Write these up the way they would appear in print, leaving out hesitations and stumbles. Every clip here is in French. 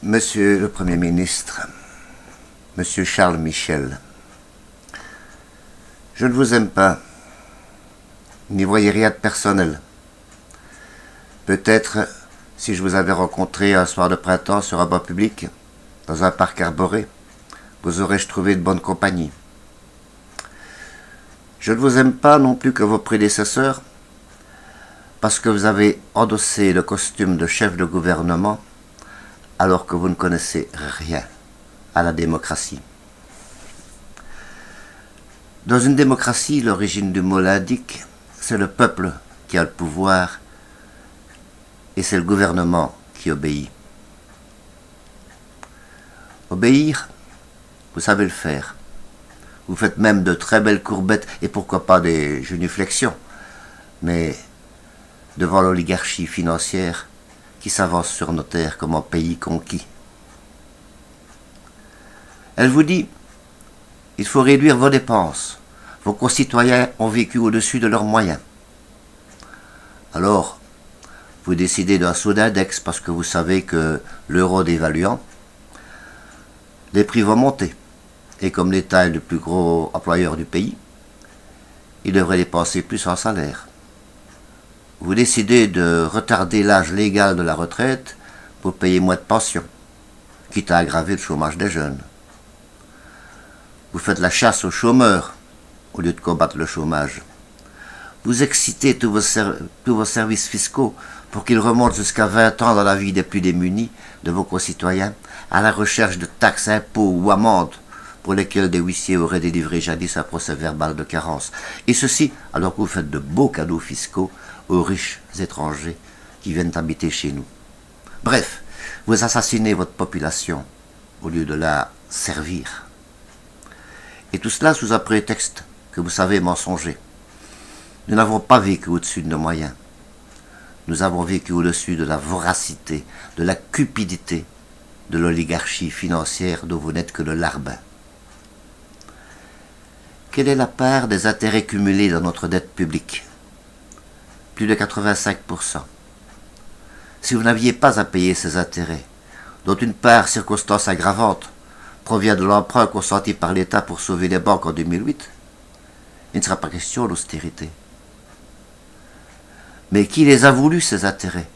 Monsieur le Premier ministre, Monsieur Charles Michel, je ne vous aime pas, n'y voyez rien de personnel. Peut-être si je vous avais rencontré un soir de printemps sur un banc public, dans un parc arboré, vous aurais-je trouvé de bonne compagnie. Je ne vous aime pas non plus que vos prédécesseurs, parce que vous avez endossé le costume de chef de gouvernement alors que vous ne connaissez rien à la démocratie. Dans une démocratie, l'origine du mot l'indique, c'est le peuple qui a le pouvoir et c'est le gouvernement qui obéit. Obéir, vous savez le faire. Vous faites même de très belles courbettes et pourquoi pas des génuflexions. Mais devant l'oligarchie financière qui s'avance sur nos terres comme en pays conquis. Elle vous dit, il faut réduire vos dépenses. Vos concitoyens ont vécu au-dessus de leurs moyens. Alors, vous décidez d'un saut d'index parce que vous savez que l'euro dévaluant, les prix vont monter. Et comme l'État est le plus gros employeur du pays, il devrait dépenser plus en salaire. Vous décidez de retarder l'âge légal de la retraite pour payer moins de pension, quitte à aggraver le chômage des jeunes. Vous faites la chasse aux chômeurs au lieu de combattre le chômage. Vous excitez tous vos services fiscaux pour qu'ils remontent jusqu'à 20 ans dans la vie des plus démunis de vos concitoyens à la recherche de taxes, impôts ou amendes pour lesquels des huissiers auraient délivré jadis un procès verbal de carence. Et ceci alors que vous faites de beaux cadeaux fiscaux aux riches étrangers qui viennent habiter chez nous. Bref, vous assassinez votre population au lieu de la servir. Et tout cela sous un prétexte que vous savez mensonger. Nous n'avons pas vécu au-dessus de nos moyens. Nous avons vécu au-dessus de la voracité, de la cupidité, de l'oligarchie financière dont vous n'êtes que le larbin. Quelle est la part des intérêts cumulés dans notre dette publique ? Plus de 85%. Si vous n'aviez pas à payer ces intérêts, dont une part, circonstance aggravante, provient de l'emprunt consenti par l'État pour sauver les banques en 2008, il ne sera pas question d'austérité. Mais qui les a voulus, ces intérêts?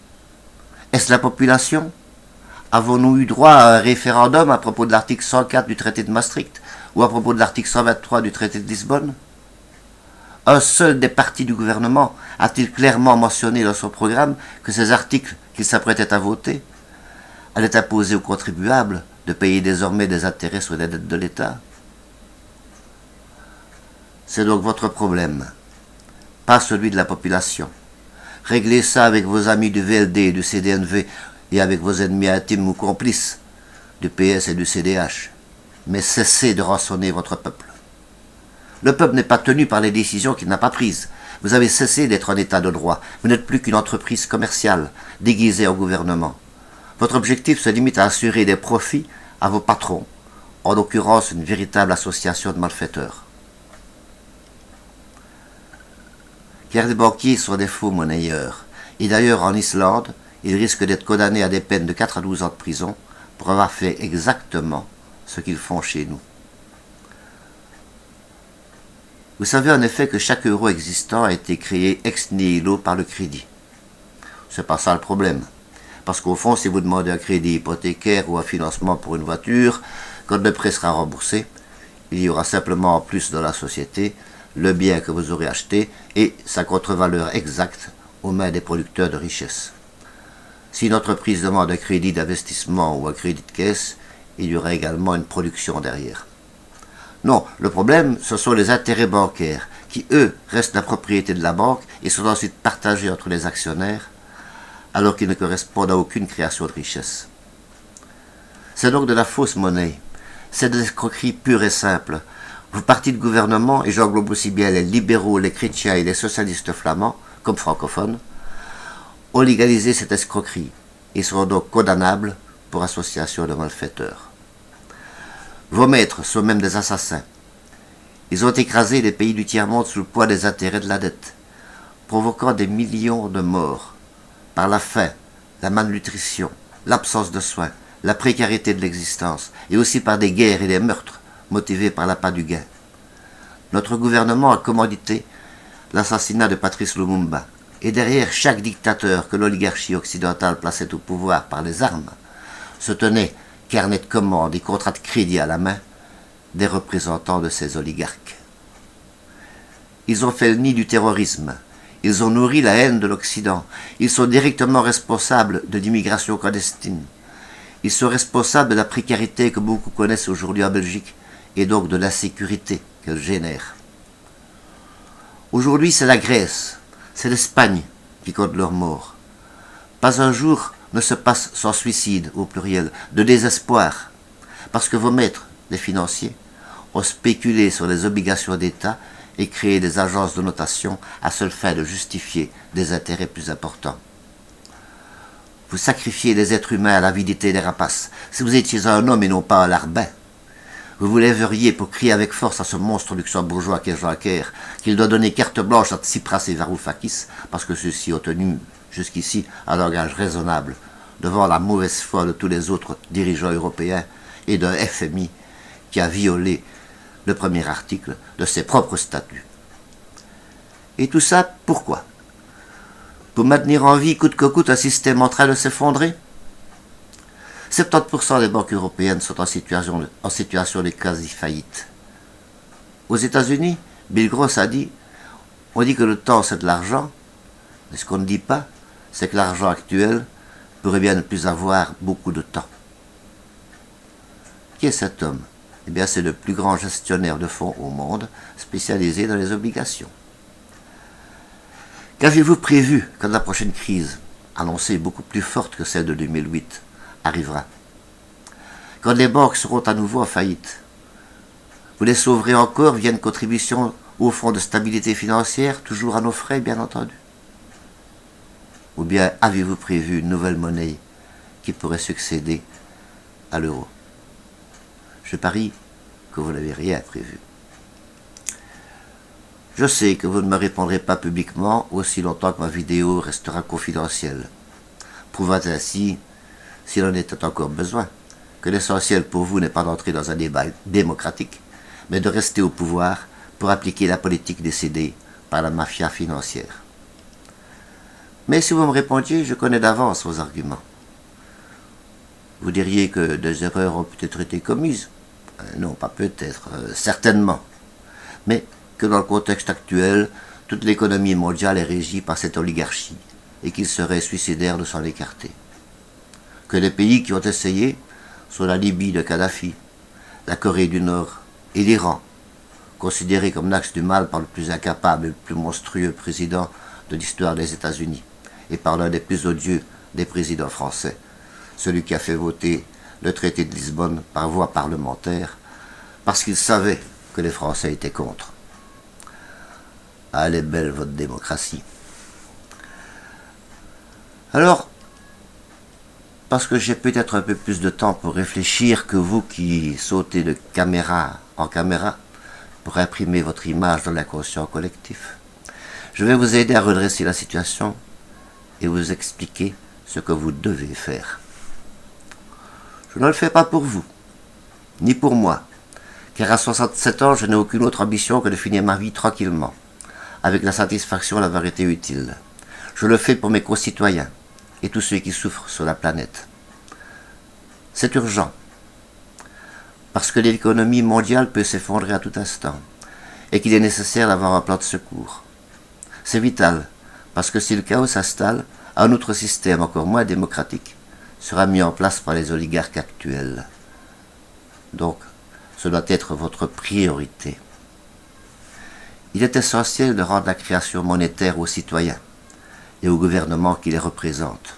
Est-ce la population? Avons-nous eu droit à un référendum à propos de l'article 104 du traité de Maastricht ou à propos de l'article 123 du traité de Lisbonne? Un seul des partis du gouvernement a-t-il clairement mentionné dans son programme que ces articles qu'il s'apprêtait à voter allaient imposer aux contribuables de payer désormais des intérêts sur les dettes de l'État? C'est donc votre problème, pas celui de la population. Réglez ça avec vos amis du VLD et du CDNV et avec vos ennemis intimes ou complices du PS et du CDH. Mais cessez de rançonner votre peuple. Le peuple n'est pas tenu par les décisions qu'il n'a pas prises. Vous avez cessé d'être un état de droit. Vous n'êtes plus qu'une entreprise commerciale, déguisée en gouvernement. Votre objectif se limite à assurer des profits à vos patrons, en l'occurrence une véritable association de malfaiteurs. Car les banquiers sont des faux monnayeurs. Et d'ailleurs, en Islande, ils risquent d'être condamnés à des peines de 4 à 12 ans de prison pour avoir fait exactement ce qu'ils font chez nous. Vous savez en effet que chaque euro existant a été créé ex nihilo par le crédit. C'est pas ça le problème. Parce qu'au fond, si vous demandez un crédit hypothécaire ou un financement pour une voiture, quand le prêt sera remboursé, il y aura simplement en plus dans la société le bien que vous aurez acheté et sa contre-valeur exacte aux mains des producteurs de richesse. Si une entreprise demande un crédit d'investissement ou un crédit de caisse, il y aura également une production derrière. Non, le problème, ce sont les intérêts bancaires, qui, eux, restent la propriété de la banque et sont ensuite partagés entre les actionnaires, alors qu'ils ne correspondent à aucune création de richesse. C'est donc de la fausse monnaie. C'est de l'escroquerie pure et simple. Vos partis de gouvernement, et j'englobe aussi bien les libéraux, les chrétiens et les socialistes flamands, comme francophones, ont légalisé cette escroquerie et seront donc condamnables pour association de malfaiteurs. Vos maîtres sont même des assassins. Ils ont écrasé les pays du tiers-monde sous le poids des intérêts de la dette, provoquant des millions de morts par la faim, la malnutrition, l'absence de soins, la précarité de l'existence, et aussi par des guerres et des meurtres motivés par l'appât du gain. Notre gouvernement a commandité l'assassinat de Patrice Lumumba, et derrière chaque dictateur que l'oligarchie occidentale plaçait au pouvoir par les armes, se tenaient, carnet de commandes et contrats de crédit à la main, des représentants de ces oligarques. Ils ont fait le nid du terrorisme, ils ont nourri la haine de l'Occident, ils sont directement responsables de l'immigration clandestine, ils sont responsables de la précarité que beaucoup connaissent aujourd'hui en Belgique, et donc de l'insécurité qu'elle génère. Aujourd'hui, c'est la Grèce, c'est l'Espagne qui compte leurs morts. Pas un jour ne se passe sans suicide, au pluriel, de désespoir, parce que vos maîtres, les financiers, ont spéculé sur les obligations d'État et créé des agences de notation à seule fin de justifier des intérêts plus importants. Vous sacrifiez les êtres humains à l'avidité des rapaces. Si vous étiez un homme et non pas un larbin, vous vous lèveriez pour crier avec force à ce monstre luxembourgeois qu'est Juncker qu'il doit donner carte blanche à Tsipras et Varoufakis parce que ceux-ci ont tenu jusqu'ici un langage raisonnable devant la mauvaise foi de tous les autres dirigeants européens et d'un FMI qui a violé le premier article de ses propres statuts. Et tout ça, pourquoi? Pour maintenir en vie coûte que coûte un système en train de s'effondrer? 70% des banques européennes sont en situation de quasi-faillite. Aux États-Unis, Bill Gross a dit « On dit que le temps c'est de l'argent, mais ce qu'on ne dit pas, c'est que l'argent actuel pourrait bien ne plus avoir beaucoup de temps. » Qui est cet homme? Eh bien, c'est le plus grand gestionnaire de fonds au monde, spécialisé dans les obligations. Qu'avez-vous prévu quand la prochaine crise, annoncée beaucoup plus forte que celle de 2008, arrivera? Quand les banques seront à nouveau en faillite, vous les sauverez encore via une contribution au fonds de stabilité financière, toujours à nos frais, bien entendu? Ou bien avez-vous prévu une nouvelle monnaie qui pourrait succéder à l'euro? Je parie que vous n'avez rien prévu. Je sais que vous ne me répondrez pas publiquement aussi longtemps que ma vidéo restera confidentielle, prouvant ainsi, s'il en était encore besoin, que l'essentiel pour vous n'est pas d'entrer dans un débat démocratique, mais de rester au pouvoir pour appliquer la politique décidée par la mafia financière. Mais si vous me répondiez, je connais d'avance vos arguments. Vous diriez que des erreurs ont peut-être été commises. Non, pas peut-être, certainement. Mais que dans le contexte actuel, toute l'économie mondiale est régie par cette oligarchie et qu'il serait suicidaire de s'en écarter. Que les pays qui ont essayé sont la Libye de Kadhafi, la Corée du Nord et l'Iran, considérés comme l'axe du mal par le plus incapable et le plus monstrueux président de l'histoire des États-Unis et par l'un des plus odieux des présidents français, celui qui a fait voter le traité de Lisbonne par voie parlementaire, parce qu'il savait que les Français étaient contre. Ah, elle est belle, votre démocratie. Alors, parce que j'ai peut-être un peu plus de temps pour réfléchir que vous qui sautez de caméra en caméra pour imprimer votre image dans l'inconscient collectif, je vais vous aider à redresser la situation et vous expliquer ce que vous devez faire. Je ne le fais pas pour vous, ni pour moi, car à 67 ans, je n'ai aucune autre ambition que de finir ma vie tranquillement, avec la satisfaction d'avoir été utile. Je le fais pour mes concitoyens et tous ceux qui souffrent sur la planète. C'est urgent, parce que l'économie mondiale peut s'effondrer à tout instant, et qu'il est nécessaire d'avoir un plan de secours. C'est vital, parce que si le chaos s'installe, un autre système encore moins démocratique sera mis en place par les oligarques actuels. Donc, ce doit être votre priorité. Il est essentiel de rendre la création monétaire aux citoyens et aux gouvernements qui les représentent.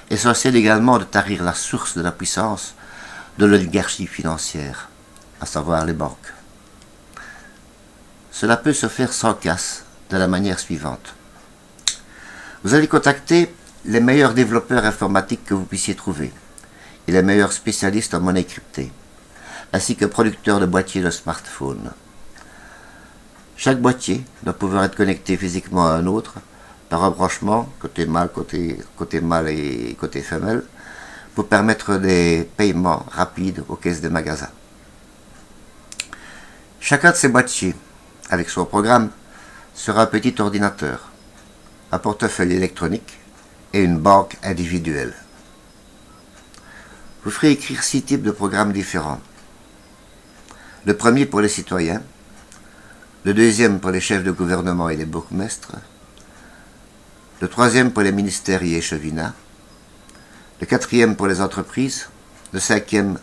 Essentiel également de tarir la source de la puissance de l'oligarchie financière, à savoir les banques. Cela peut se faire sans casse, de la manière suivante. Vous allez contacter les meilleurs développeurs informatiques que vous puissiez trouver et les meilleurs spécialistes en monnaie cryptée, ainsi que producteurs de boîtiers de smartphones. Chaque boîtier doit pouvoir être connecté physiquement à un autre par un branchement, côté mâle et côté femelle, pour permettre des paiements rapides aux caisses des magasins. Chacun de ces boîtiers, avec son programme, sera un petit ordinateur, un portefeuille électronique et une banque individuelle. Vous ferez écrire 6 types de programmes différents. Le premier pour les citoyens, le deuxième pour les chefs de gouvernement et les bourgmestres, le troisième pour les ministères et échevinats, le quatrième pour les entreprises, le cinquième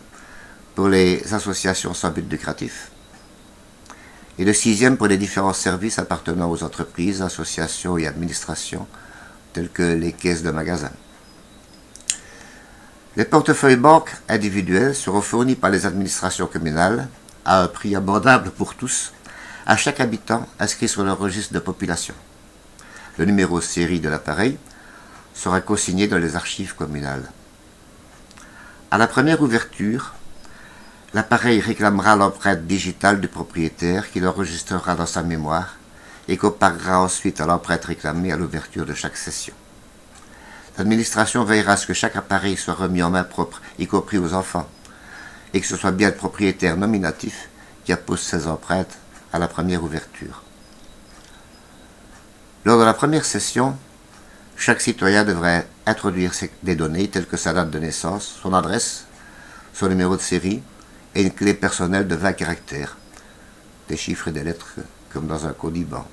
pour les associations sans but lucratif, et le sixième pour les différents services appartenant aux entreprises, associations et administrations, telles que les caisses de magasins. Les portefeuilles banques individuels seront fournis par les administrations communales à un prix abordable pour tous, à chaque habitant inscrit sur le registre de population. Le numéro série de l'appareil sera consigné dans les archives communales. À la première ouverture, l'appareil réclamera l'empreinte digitale du propriétaire qui l'enregistrera dans sa mémoire et comparera ensuite à l'empreinte réclamée à l'ouverture de chaque session. L'administration veillera à ce que chaque appareil soit remis en main propre, y compris aux enfants, et que ce soit bien le propriétaire nominatif qui appose ses empreintes à la première ouverture. Lors de la première session, chaque citoyen devrait introduire des données telles que sa date de naissance, son adresse, son numéro de série et une clé personnelle de 20 caractères, des chiffres et des lettres comme dans un code IBAN,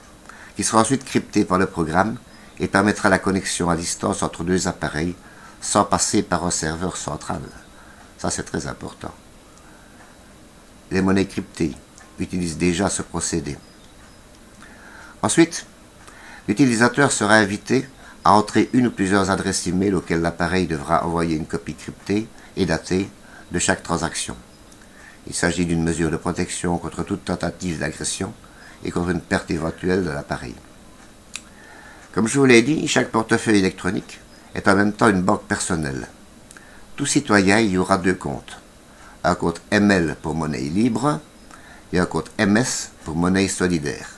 qui sera ensuite crypté par le programme et permettra la connexion à distance entre deux appareils sans passer par un serveur central. Ça, c'est très important. Les monnaies cryptées utilisent déjà ce procédé. Ensuite, l'utilisateur sera invité à entrer une ou plusieurs adresses e-mail auxquelles l'appareil devra envoyer une copie cryptée et datée de chaque transaction. Il s'agit d'une mesure de protection contre toute tentative d'agression et contre une perte éventuelle de l'appareil. Comme je vous l'ai dit, chaque portefeuille électronique est en même temps une banque personnelle. Tout citoyen y aura 2 comptes. Un compte ML pour monnaie libre et un compte MS pour monnaie solidaire.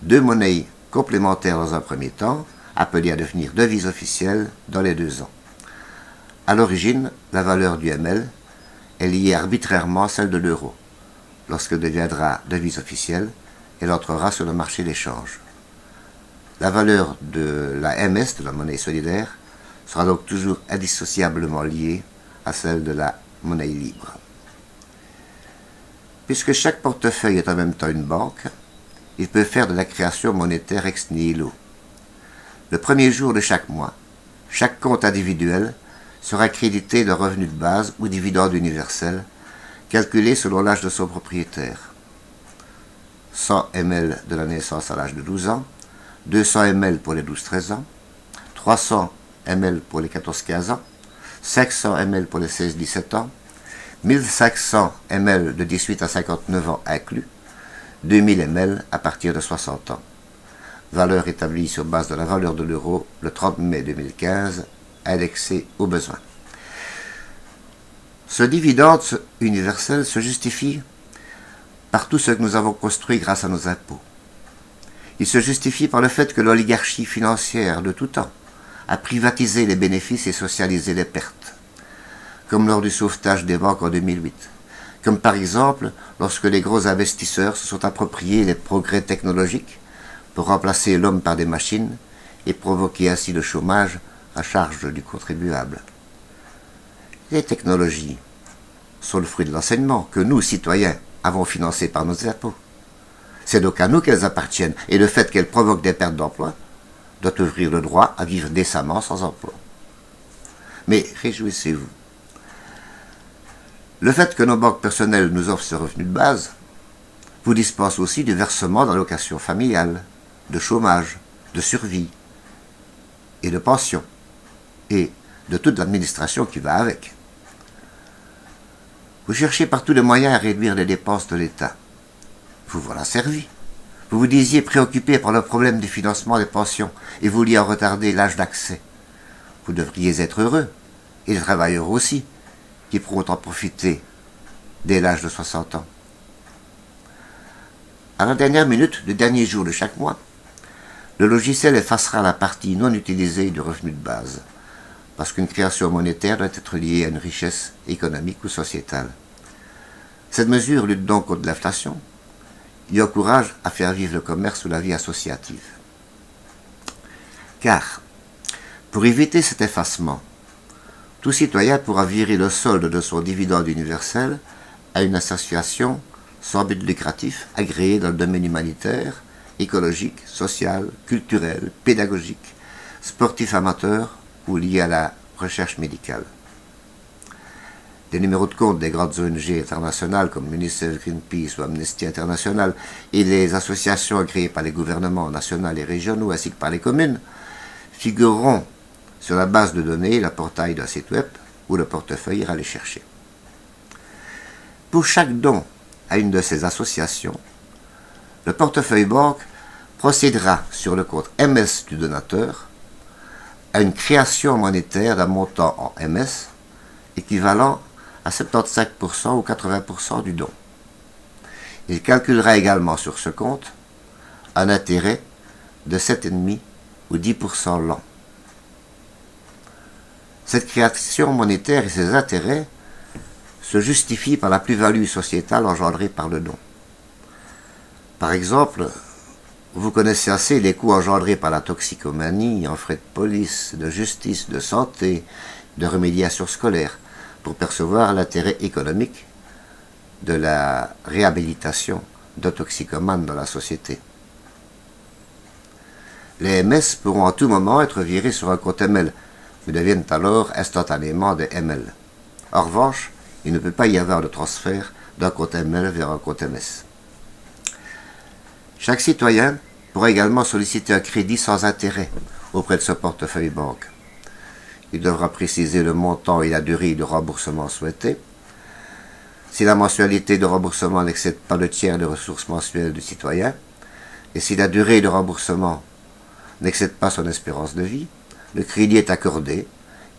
2 monnaies complémentaires dans un premier temps, appelées à devenir devises officielles dans les 2 ans. À l'origine, la valeur du ML est liée arbitrairement à celle de l'euro. Lorsqu'elle deviendra devise officielle, elle entrera sur le marché d'échange. La valeur de la MS, de la monnaie solidaire, sera donc toujours indissociablement liée à celle de la monnaie libre. Puisque chaque portefeuille est en même temps une banque, il peut faire de la création monétaire ex nihilo. Le premier jour de chaque mois, chaque compte individuel sera crédité de revenu de base ou dividende universel, calculé selon l'âge de son propriétaire. 100 ml de la naissance à l'âge de 12 ans, 200 ml pour les 12-13 ans, 300 ml pour les 14-15 ans, 500 ml pour les 16-17 ans, 1500 ml de 18 à 59 ans inclus, 2000 ml à partir de 60 ans. Valeur établie sur base de la valeur de l'euro le 30 mai 2015, indexée au besoin. Ce dividende universel se justifie par tout ce que nous avons construit grâce à nos impôts. Il se justifie par le fait que l'oligarchie financière de tout temps a privatisé les bénéfices et socialisé les pertes, comme lors du sauvetage des banques en 2008, comme par exemple lorsque les gros investisseurs se sont appropriés les progrès technologiques pour remplacer l'homme par des machines et provoquer ainsi le chômage à charge du contribuable. Les technologies sont le fruit de l'enseignement que nous, citoyens, avons financé par nos impôts. C'est donc à nous qu'elles appartiennent, et le fait qu'elles provoquent des pertes d'emploi doit ouvrir le droit à vivre décemment sans emploi. Mais réjouissez-vous. Le fait que nos banques personnelles nous offrent ce revenu de base vous dispense aussi du versement d'allocations familiales, de chômage, de survie et de pension, et de toute l'administration qui va avec. Vous cherchez par tous les moyens à réduire les dépenses de l'État. Vous voilà servi. Vous vous disiez préoccupé par le problème du financement des pensions et vouliez en retarder l'âge d'accès. Vous devriez être heureux, et les travailleurs aussi, qui pourront en profiter dès l'âge de 60 ans. À la dernière minute du dernier jour de chaque mois, le logiciel effacera la partie non utilisée du revenu de base, parce qu'une création monétaire doit être liée à une richesse économique ou sociétale. Cette mesure lutte donc contre l'inflation et encourage à faire vivre le commerce ou la vie associative. Car, pour éviter cet effacement, tout citoyen pourra virer le solde de son dividende universel à une association sans but lucratif agréée dans le domaine humanitaire, écologique, social, culturel, pédagogique, sportif amateur ou lié à la recherche médicale. Les numéros de compte des grandes ONG internationales comme UNICEF, Greenpeace ou Amnesty International et les associations agréées par les gouvernements nationaux et régionaux ainsi que par les communes figureront sur la base de données, le portail d'un site web où le portefeuille ira les chercher. Pour chaque don à une de ces associations, le portefeuille banque procédera sur le compte MS du donateur à une création monétaire d'un montant en MS équivalent à 75% ou 80% du don. Il calculera également sur ce compte un intérêt de 7,5 ou 10% l'an. Cette création monétaire et ses intérêts se justifient par la plus-value sociétale engendrée par le don. Par exemple, vous connaissez assez les coûts engendrés par la toxicomanie en frais de police, de justice, de santé, de remédiation scolaire, pour percevoir l'intérêt économique de la réhabilitation de toxicomanes dans la société. Les MS pourront à tout moment être virés sur un compte ML, mais deviennent alors instantanément des ML. En revanche, il ne peut pas y avoir de transfert d'un compte ML vers un compte MS. Chaque citoyen pourra également solliciter un crédit sans intérêt auprès de ce portefeuille banque. Il devra préciser le montant et la durée de remboursement souhaité. Si la mensualité de remboursement n'excède pas le tiers des ressources mensuelles du citoyen, et si la durée de remboursement n'excède pas son espérance de vie, le crédit est accordé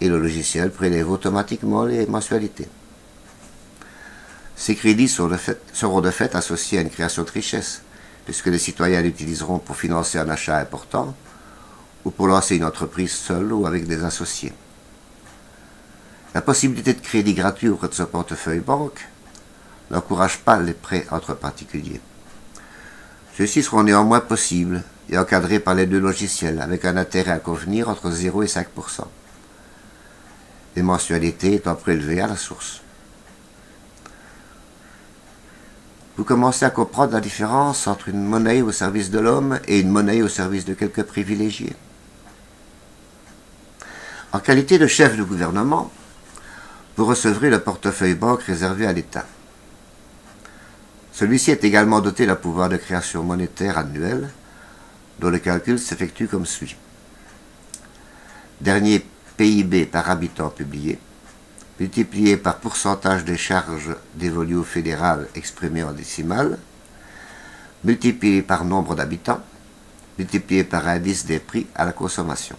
et le logiciel prélève automatiquement les mensualités. Ces crédits seront de fait associés à une création de richesse, puisque les citoyens l'utiliseront pour financer un achat important ou pour lancer une entreprise seule ou avec des associés. La possibilité de crédit gratuit auprès de ce portefeuille banque n'encourage pas les prêts entre particuliers. Ceux-ci seront néanmoins possibles et encadrés par les deux logiciels, avec un intérêt à convenir entre 0 et 5%. Les mensualités étant prélevées à la source. Vous commencez à comprendre la différence entre une monnaie au service de l'homme et une monnaie au service de quelques privilégiés. En qualité de chef de gouvernement, vous recevrez le portefeuille banque réservé à l'État. Celui-ci est également doté d'un pouvoir de création monétaire annuel, dont le calcul s'effectue comme suit. Dernier PIB par habitant publié, multiplié par pourcentage des charges dévolues au fédéral exprimé en décimales, multiplié par nombre d'habitants, multiplié par indice des prix à la consommation.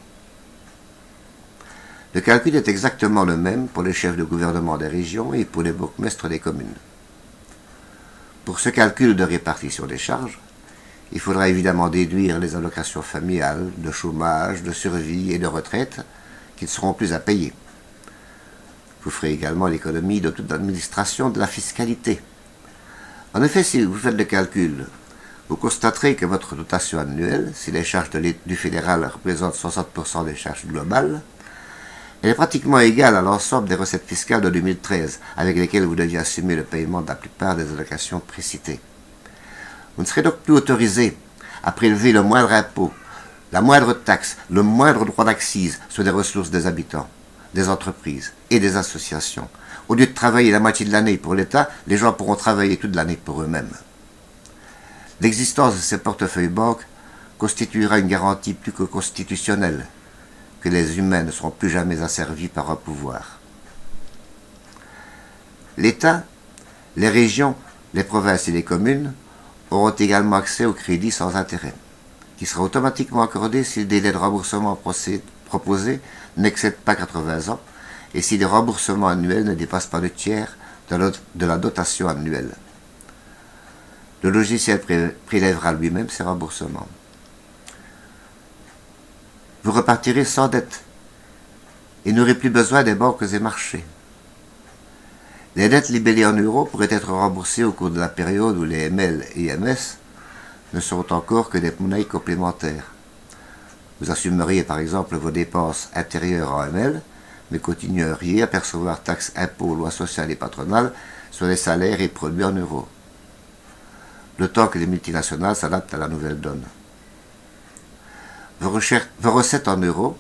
Le calcul est exactement le même pour les chefs de gouvernement des régions et pour les bourgmestres des communes. Pour ce calcul de répartition des charges, il faudra évidemment déduire les allocations familiales, de chômage, de survie et de retraite qui ne seront plus à payer. Vous ferez également l'économie de toute l'administration de la fiscalité. En effet, si vous faites le calcul, vous constaterez que votre dotation annuelle, si les charges du fédéral représentent 60% des charges globales, elle est pratiquement égale à l'ensemble des recettes fiscales de 2013, avec lesquelles vous deviez assumer le paiement de la plupart des allocations précitées. Vous ne serez donc plus autorisé à prélever le moindre impôt, la moindre taxe, le moindre droit d'accise sur les ressources des habitants, des entreprises et des associations. Au lieu de travailler la moitié de l'année pour l'État, les gens pourront travailler toute l'année pour eux-mêmes. L'existence de ces portefeuilles banques constituera une garantie plus que constitutionnelle que les humains ne seront plus jamais asservis par un pouvoir. L'État, les régions, les provinces et les communes auront également accès au crédit sans intérêt, qui sera automatiquement accordé si le délai de remboursement proposé n'excède pas 80 ans et si les remboursements annuels ne dépassent pas le tiers de la dotation annuelle. Le logiciel prélèvera lui-même ses remboursements. Vous repartirez sans dette, et n'aurait plus besoin des banques et marchés. Les dettes libellées en euros pourraient être remboursées au cours de la période où les ML et MS ne sont encore que des monnaies complémentaires. Vous assumeriez par exemple vos dépenses intérieures en ML, mais continueriez à percevoir taxes, impôts, lois sociales et patronales sur les salaires et produits en euros. Le temps que les multinationales s'adaptent à la nouvelle donne. Vos recettes en euros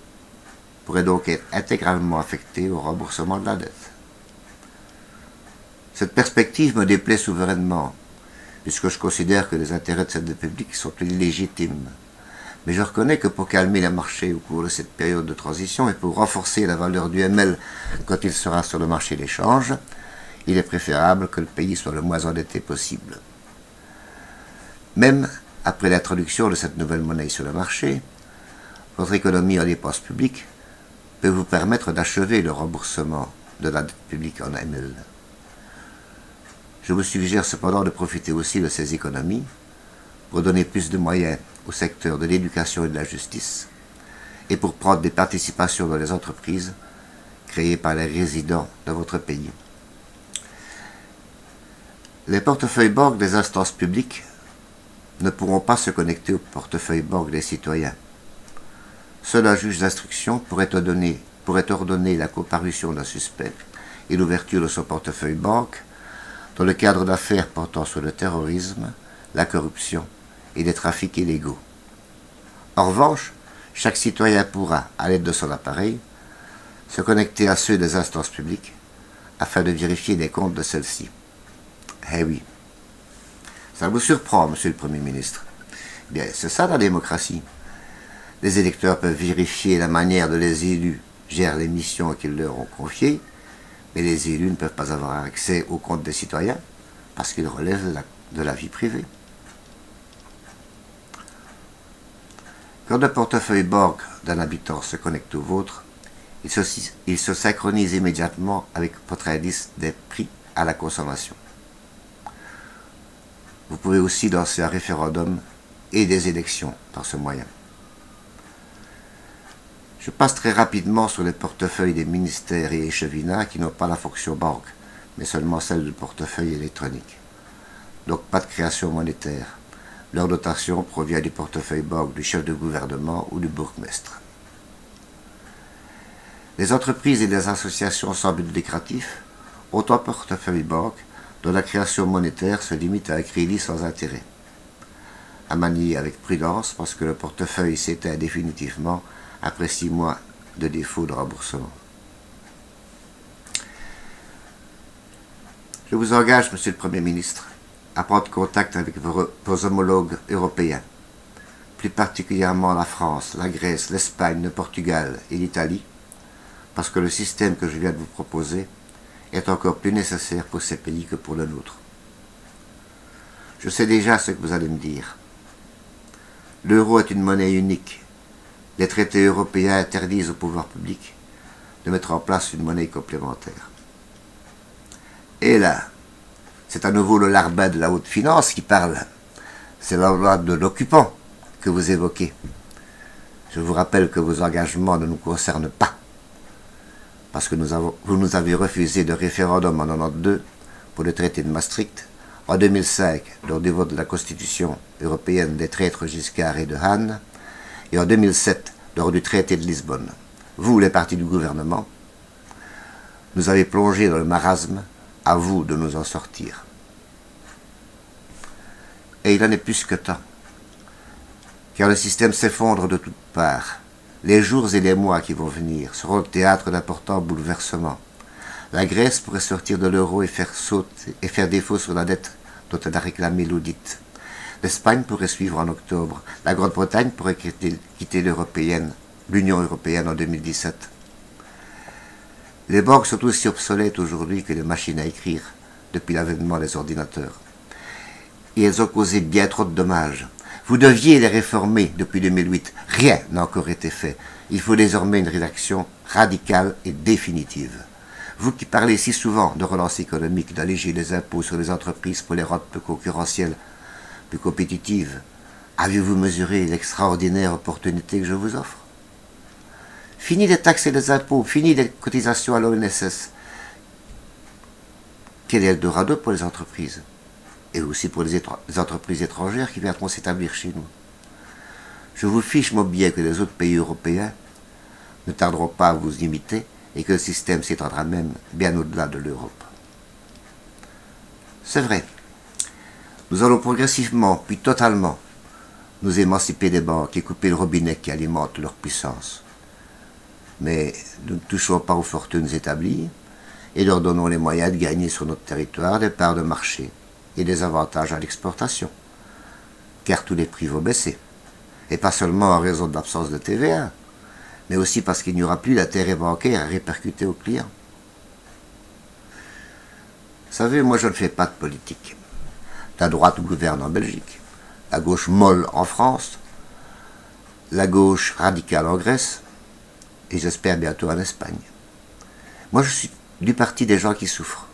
pourraient donc être intégralement affectées au remboursement de la dette. Cette perspective me déplaît souverainement, puisque je considère que les intérêts de cette dette publique sont illégitimes. Mais je reconnais que pour calmer les marchés au cours de cette période de transition et pour renforcer la valeur du ML quand il sera sur le marché d'échange, il est préférable que le pays soit le moins endetté possible. Même après l'introduction de cette nouvelle monnaie sur le marché, votre économie en dépenses publiques peut vous permettre d'achever le remboursement de la dette publique en ML. Je vous suggère cependant de profiter aussi de ces économies pour donner plus de moyens au secteur de l'éducation et de la justice et pour prendre des participations dans les entreprises créées par les résidents de votre pays. Les portefeuilles banques des instances publiques ne pourront pas se connecter au portefeuille banque des citoyens. Seul un juge d'instruction pourrait ordonner la comparution d'un suspect et l'ouverture de son portefeuille banque dans le cadre d'affaires portant sur le terrorisme, la corruption et des trafics illégaux. En revanche, chaque citoyen pourra, à l'aide de son appareil, se connecter à ceux des instances publiques afin de vérifier les comptes de celles-ci. Eh oui. Ça vous surprend, monsieur le Premier ministre. Bien, c'est ça la démocratie. Les électeurs peuvent vérifier la manière dont les élus gèrent les missions qu'ils leur ont confiées, mais les élus ne peuvent pas avoir accès aux comptes des citoyens parce qu'ils relèvent de la vie privée. Quand le portefeuille banque d'un habitant se connecte au vôtre, il se synchronise immédiatement avec votre indice des prix à la consommation. Vous pouvez aussi lancer un référendum et des élections par ce moyen. Je passe très rapidement sur les portefeuilles des ministères et échevinats qui n'ont pas la fonction banque, mais seulement celle de portefeuille électronique. Donc pas de création monétaire. Leur dotation provient du portefeuille banque du chef de gouvernement ou du bourgmestre. Les entreprises et les associations sans but lucratif ont un portefeuille banque dont la création monétaire se limite à un crédit sans intérêt. À manier avec prudence parce que le portefeuille s'éteint définitivement après 6 mois de défaut de remboursement. Je vous engage, monsieur le Premier ministre, à prendre contact avec vos homologues européens, plus particulièrement la France, la Grèce, l'Espagne, le Portugal et l'Italie, parce que le système que je viens de vous proposer est encore plus nécessaire pour ces pays que pour le nôtre. Je sais déjà ce que vous allez me dire. L'euro est une monnaie unique. Les traités européens interdisent au pouvoir public de mettre en place une monnaie complémentaire. Et là, c'est à nouveau le larbin de la haute finance qui parle. C'est la loi de l'occupant que vous évoquez. Je vous rappelle que vos engagements ne nous concernent pas, parce que vous nous avez refusé de référendum en 1992 pour le traité de Maastricht, en 2005 lors du vote de la Constitution européenne des traîtres Giscard et de Hahn, et en 2007 lors du traité de Lisbonne. Vous, les partis du gouvernement, nous avez plongé dans le marasme, à vous de nous en sortir. Et il en est plus que temps, car le système s'effondre de toutes parts. Les jours et les mois qui vont venir seront le théâtre d'importants bouleversements. La Grèce pourrait sortir de l'euro et faire défaut sur la dette dont elle a réclamé l'audit. L'Espagne pourrait suivre en octobre. La Grande-Bretagne pourrait quitter l'Union européenne en 2017. Les banques sont aussi obsolètes aujourd'hui que les machines à écrire depuis l'avènement des ordinateurs. Et elles ont causé bien trop de dommages. Vous deviez les réformer depuis 2008. Rien n'a encore été fait. Il faut désormais une rédaction radicale et définitive. Vous qui parlez si souvent de relance économique, d'alléger les impôts sur les entreprises pour les rendre plus concurrentielles, plus compétitives, avez-vous mesuré l'extraordinaire opportunité que je vous offre? Fini les taxes et les impôts, fini les cotisations à l'ONSS. Quel est Eldorado pour les entreprises? Et aussi pour les entreprises étrangères qui viendront s'établir chez nous. Je vous fiche mon billet que les autres pays européens ne tarderont pas à vous imiter et que le système s'étendra même bien au-delà de l'Europe. C'est vrai, nous allons progressivement, puis totalement, nous émanciper des banques et couper le robinet qui alimente leur puissance. Mais nous ne touchons pas aux fortunes établies et leur donnons les moyens de gagner sur notre territoire des parts de marché et des avantages à l'exportation, car tous les prix vont baisser. Et pas seulement en raison de l'absence de TVA, mais aussi parce qu'il n'y aura plus d'intérêt bancaire à répercuter aux clients. Vous savez, moi je ne fais pas de politique. La droite gouverne en Belgique, la gauche molle en France, la gauche radicale en Grèce, et j'espère bientôt en Espagne. Moi je suis du parti des gens qui souffrent.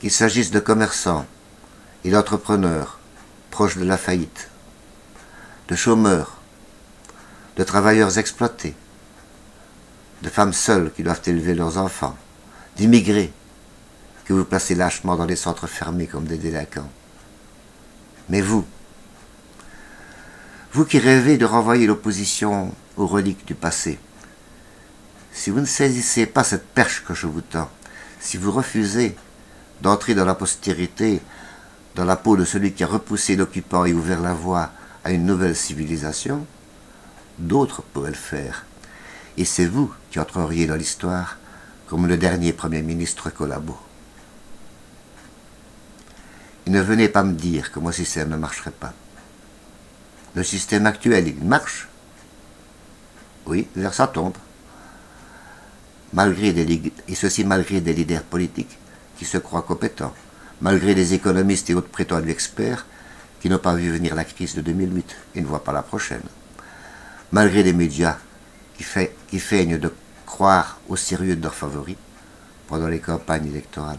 Qu'il s'agisse de commerçants et d'entrepreneurs proches de la faillite, de chômeurs, de travailleurs exploités, de femmes seules qui doivent élever leurs enfants, d'immigrés que vous placez lâchement dans des centres fermés comme des délinquants. Mais vous qui rêvez de renvoyer l'opposition aux reliques du passé, si vous ne saisissez pas cette perche que je vous tends, si vous refusez d'entrer dans la postérité, dans la peau de celui qui a repoussé l'occupant et ouvert la voie à une nouvelle civilisation, d'autres pourraient le faire. Et c'est vous qui entreriez dans l'histoire comme le dernier Premier ministre Collabo. Et ne venez pas me dire que mon système ne marcherait pas. Le système actuel, il marche. Oui, vers ça tombe. Et ceci malgré des leaders politiques qui se croient compétents, malgré des économistes et autres prétendus experts qui n'ont pas vu venir la crise de 2008 et ne voient pas la prochaine, malgré des médias qui feignent de croire au sérieux de leurs favoris pendant les campagnes électorales.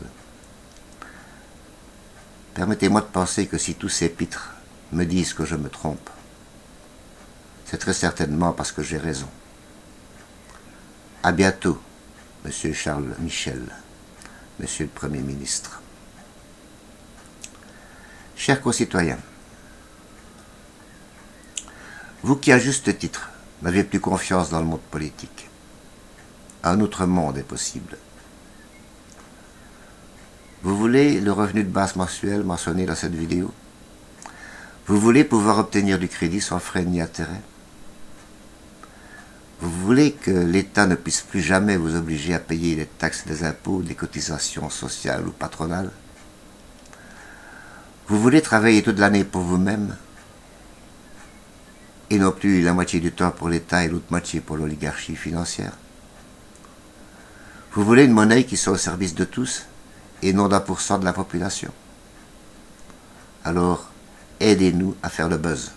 Permettez-moi de penser que si tous ces pitres me disent que je me trompe, c'est très certainement parce que j'ai raison. À bientôt, Monsieur Charles Michel, Monsieur le Premier ministre. Chers concitoyens, vous qui à juste titre n'avez plus confiance dans le monde politique, un autre monde est possible. Vous voulez le revenu de base mensuel mentionné dans cette vidéo? Vous voulez pouvoir obtenir du crédit sans frais ni intérêt? Vous voulez que l'État ne puisse plus jamais vous obliger à payer les taxes, les impôts, les cotisations sociales ou patronales? Vous voulez travailler toute l'année pour vous-même et non plus la moitié du temps pour l'État et l'autre moitié pour l'oligarchie financière? Vous voulez une monnaie qui soit au service de tous et non d'1% de la population? Alors, aidez-nous à faire le buzz.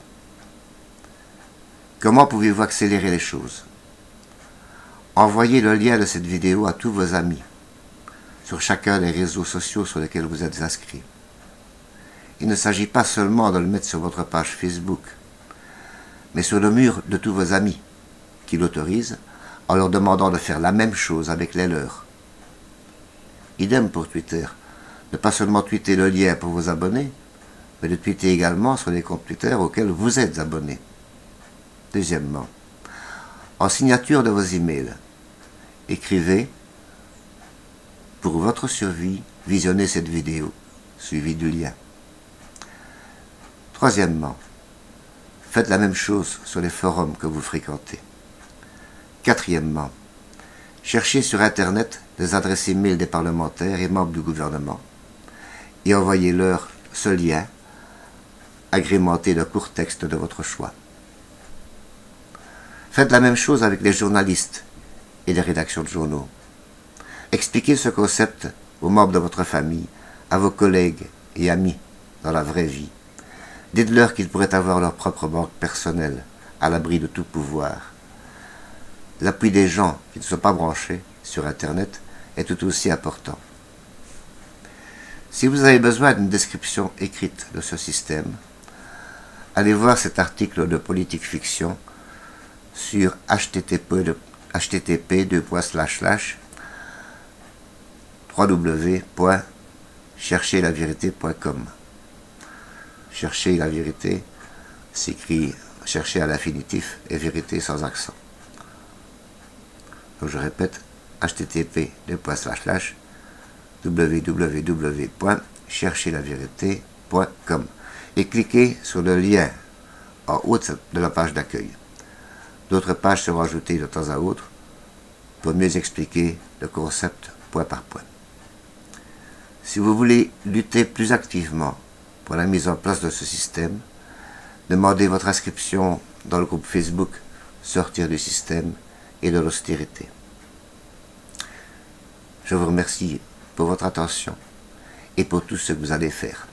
Comment pouvez-vous accélérer les choses? Envoyez le lien de cette vidéo à tous vos amis, sur chacun des réseaux sociaux sur lesquels vous êtes inscrits. Il ne s'agit pas seulement de le mettre sur votre page Facebook, mais sur le mur de tous vos amis, qui l'autorisent, en leur demandant de faire la même chose avec les leurs. Idem pour Twitter, ne pas seulement tweeter le lien pour vos abonnés, mais de tweeter également sur les comptes Twitter auxquels vous êtes abonnés. Deuxièmement, en signature de vos emails, écrivez « Pour votre survie, visionnez cette vidéo » suivi du lien. Troisièmement, faites la même chose sur les forums que vous fréquentez. Quatrièmement, cherchez sur Internet les adresses email des parlementaires et membres du gouvernement et envoyez-leur ce lien agrémenté de courts textes de votre choix. Faites la même chose avec les journalistes et les rédactions de journaux. Expliquez ce concept aux membres de votre famille, à vos collègues et amis dans la vraie vie. Dites-leur qu'ils pourraient avoir leur propre banque personnelle, à l'abri de tout pouvoir. L'appui des gens qui ne sont pas branchés sur Internet est tout aussi important. Si vous avez besoin d'une description écrite de ce système, allez voir cet article de Politique Fiction sur http://www.chercherlavérité.com. Chercher la vérité s'écrit chercher à l'infinitif et vérité sans accent. Donc je répète, http://www.chercherlavérité.com et cliquez sur le lien en haut de la page d'accueil. D'autres pages seront ajoutées de temps à autre pour mieux expliquer le concept point par point. Si vous voulez lutter plus activement pour la mise en place de ce système, demandez votre inscription dans le groupe Facebook Sortir du système et de l'austérité. Je vous remercie pour votre attention et pour tout ce que vous allez faire.